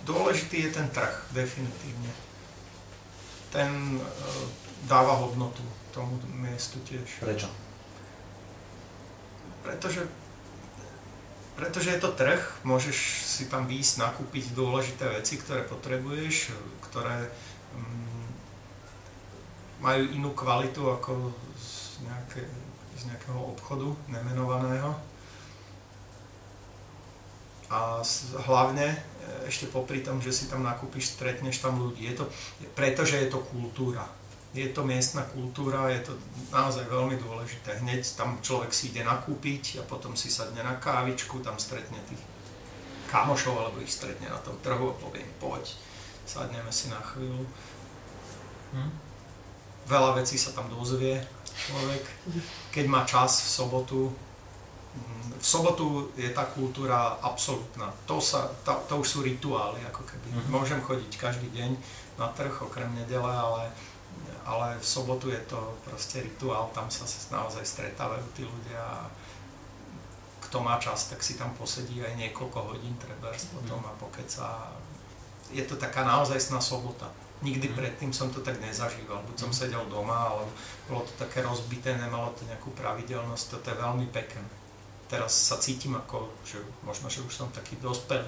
Dôležitý je ten trh, definitívne. Ten dáva hodnotu tomu miestu tiež. Prečo? Pretože je to trh, môžeš si tam výjsť, nakúpiť dôležité veci, ktoré potrebuješ, ktoré majú inú kvalitu ako z nejakého obchodu nemenovaného. A hlavne, ešte popri tom, že si tam nakúpiš, stretneš tam ľudí. Pretože je to kultúra. Je to miestna kultúra, je to naozaj veľmi dôležité. Hneď tam človek si ide nakúpiť a potom si sadne na kávičku, tam stretne tých kamošov, alebo ich stretne na tom trhu a povie, poď, sadneme si na chvíľu. Veľa vecí sa tam dozvie človek. Keď má čas v sobotu je tá kultúra absolútna. To už sú rituály, ako keby. Môžem chodiť každý deň na trh, okrem nedele, ale v sobotu je to proste rituál, tam sa naozaj stretávajú tí ľudia a kto má čas, tak si tam posedí aj niekoľko hodín trebárs potom a pokecá. Je to taká naozajstná sobota. Nikdy predtým som to tak nezažíval, buď som sedel doma, ale bolo to také rozbité, nemalo to nejakú pravidelnosť, toto je veľmi pekné. Teraz sa cítim ako, že možno, že už som taký dospelý.